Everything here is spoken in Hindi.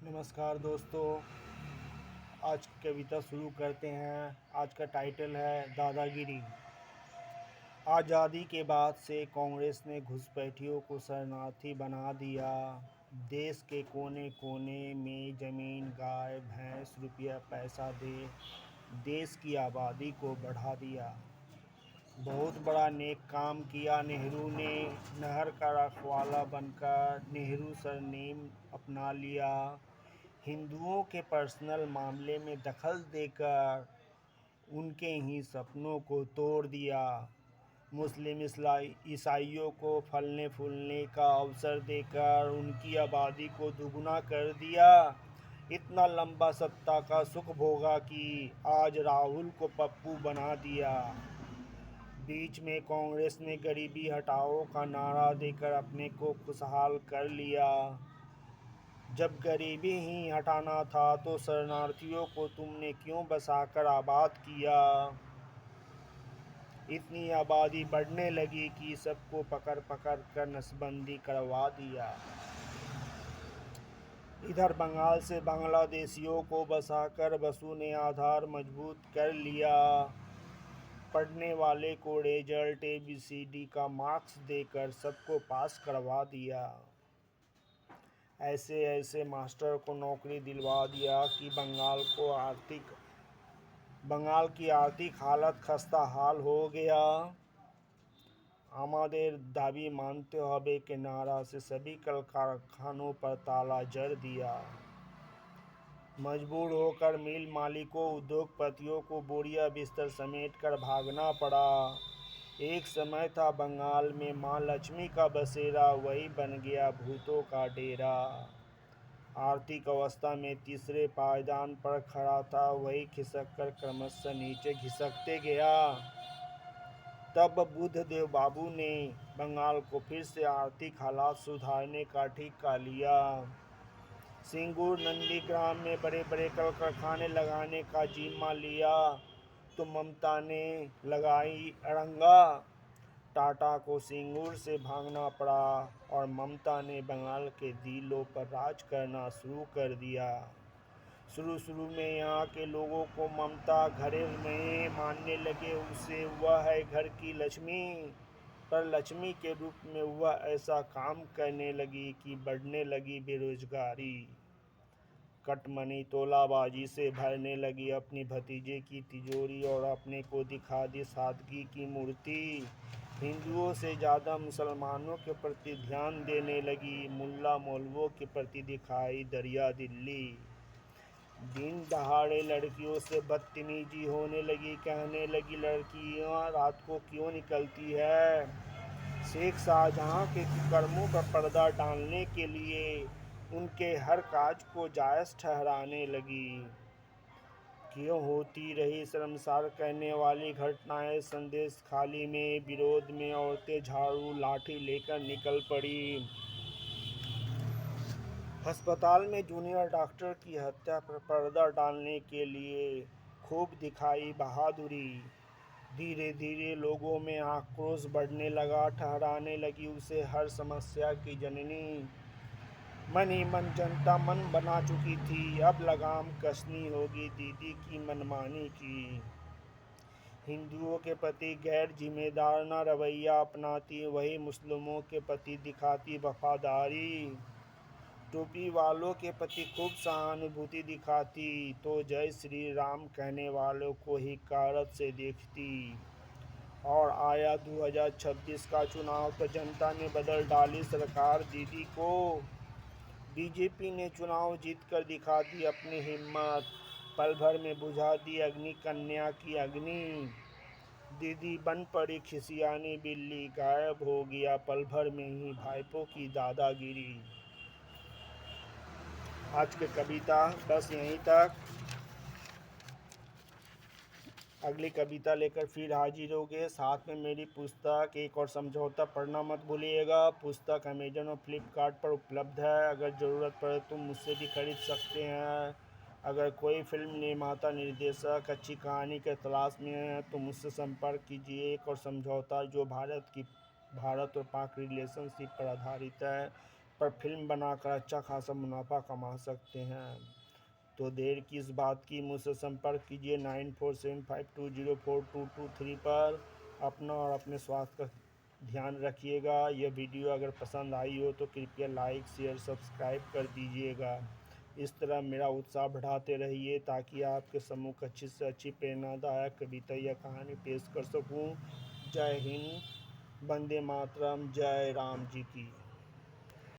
नमस्कार दोस्तों। आज कविता शुरू करते हैं। आज का टाइटल है दादागिरी। आज़ादी के बाद से कांग्रेस ने घुसपैठियों को शरणार्थी बना दिया। देश के कोने कोने में ज़मीन, गाय भैंस, रुपया पैसा दे देश की आबादी को बढ़ा दिया। बहुत बड़ा नेक काम किया नेहरू ने। नहर का रखवाला बनकर नेहरू सरनेम अपना लिया। हिंदुओं के पर्सनल मामले में दखल देकर उनके ही सपनों को तोड़ दिया। मुस्लिम ईसाइयों को फलने फूलने का अवसर देकर उनकी आबादी को दुगुना कर दिया। इतना लंबा सत्ता का सुख भोगा कि आज राहुल को पप्पू बना दिया। बीच में कांग्रेस ने गरीबी हटाओ का नारा देकर अपने को खुशहाल कर लिया। जब गरीबी ही हटाना था तो शरणार्थियों को तुमने क्यों बसाकर आबाद किया। इतनी आबादी बढ़ने लगी कि सबको पकड़ पकड़ कर नसबंदी करवा दिया। इधर बंगाल से बांग्लादेशियों को बसाकर बसु ने आधार मजबूत कर लिया। पढ़ने वाले को रिजल्ट ABCD का मार्क्स देकर सबको पास करवा दिया। ऐसे ऐसे मास्टर को नौकरी दिलवा दिया कि बंगाल की आर्थिक हालत खस्ता हाल हो गया। আমাদের दाबी मानते হবে के नारा से सभी कल कारखानों पर ताला जड़ दिया। मजबूर होकर मिल मालिकों, उद्योगपतियों को बोरिया बिस्तर समेट कर भागना पड़ा। एक समय था बंगाल में माँ लक्ष्मी का बसेरा, वही बन गया भूतों का डेरा। आर्थिक अवस्था में तीसरे पायदान पर खड़ा था, वही खिसक कर क्रमशः नीचे घिसकते गया। तब बुद्धदेव बाबू ने बंगाल को फिर से आर्थिक हालात सुधारने का ठीका लिया। सिंगूर नंदीग्राम में बड़े बड़े कल कारखाने लगाने का जिम्मा लिया तो ममता ने लगाई अड़ंगा। टाटा को सिंगूर से भागना पड़ा और ममता ने बंगाल के दिलों पर राज करना शुरू कर दिया। शुरू में यहाँ के लोगों को ममता घरे में मानने लगे। उसे वह है घर की लक्ष्मी, पर लक्ष्मी के रूप में वह ऐसा काम करने लगी कि बढ़ने लगी बेरोजगारी। कटमनी तोलाबाजी से भरने लगी अपनी भतीजे की तिजोरी और अपने को दिखा दी सादगी की मूर्ति। हिंदुओं से ज़्यादा मुसलमानों के प्रति ध्यान देने लगी। मुल्ला मौलवियों के प्रति दिखाई दरिया दिल्ली। दिन दहाड़े लड़कियों से बदतमीजी होने लगी। कहने लगी लड़कियां रात को क्यों निकलती है। शेख शाहजहां के कुकर्मों पर पर्दा डालने के लिए उनके हर काज को जायज़ ठहराने लगी। क्यों होती रही शर्मसार करने वाली घटनाएं। संदेश खाली में विरोध में औरतें झाड़ू लाठी लेकर निकल पड़ी। अस्पताल में जूनियर डॉक्टर की हत्या पर पर्दा डालने के लिए खूब दिखाई बहादुरी। धीरे धीरे लोगों में आक्रोश बढ़ने लगा। ठहराने लगी उसे हर समस्या की जननी। मन ही मन जनता मन बना चुकी थी। अब लगाम कसनी होगी दीदी की मनमानी की। हिंदुओं के प्रति गैर जिम्मेदार न रवैया अपनाती, वही मुस्लिमों के प्रति दिखाती वफादारी। टोपी वालों के प्रति खूब सहानुभूति दिखाती तो जय श्री राम कहने वालों को ही कारत से देखती। और आया 2026 का चुनाव तो जनता ने बदल डाली सरकार दीदी को। बीजेपी ने चुनाव जीत कर दिखा दी अपनी हिम्मत। पल भर में बुझा दी अग्नि कन्या की अग्नि। दीदी बन पड़ी खिसियानी बिल्ली, गायब हो गया पल भर में ही भाइपों की दादागिरी। आज की कविता बस यहीं तक। अगली कविता लेकर फिर हाजिर होंगे। साथ में मेरी पुस्तक एक और समझौता पढ़ना मत भूलिएगा। पुस्तक अमेजन और फ्लिपकार्ट पर उपलब्ध है। अगर ज़रूरत पड़े तो मुझसे भी खरीद सकते हैं। अगर कोई फिल्म निर्माता निर्देशक अच्छी कहानी के तलाश में है तो मुझसे संपर्क कीजिए। एक और समझौता जो भारत और पाक रिलेशनशिप पर आधारित है। पर फिल्म बनाकर अच्छा खासा मुनाफा कमा सकते हैं। तो देर किस बात की, मुझसे संपर्क कीजिए 9475204223 पर। अपना और अपने स्वास्थ्य का ध्यान रखिएगा। यह वीडियो अगर पसंद आई हो तो कृपया लाइक शेयर सब्सक्राइब कर दीजिएगा। इस तरह मेरा उत्साह बढ़ाते रहिए ताकि आपके सम्मुख अच्छी से अच्छी प्रेरणादायक कविता या कहानी पेश कर सकूं। जय हिंद, वंदे मातरम, जय राम जी की।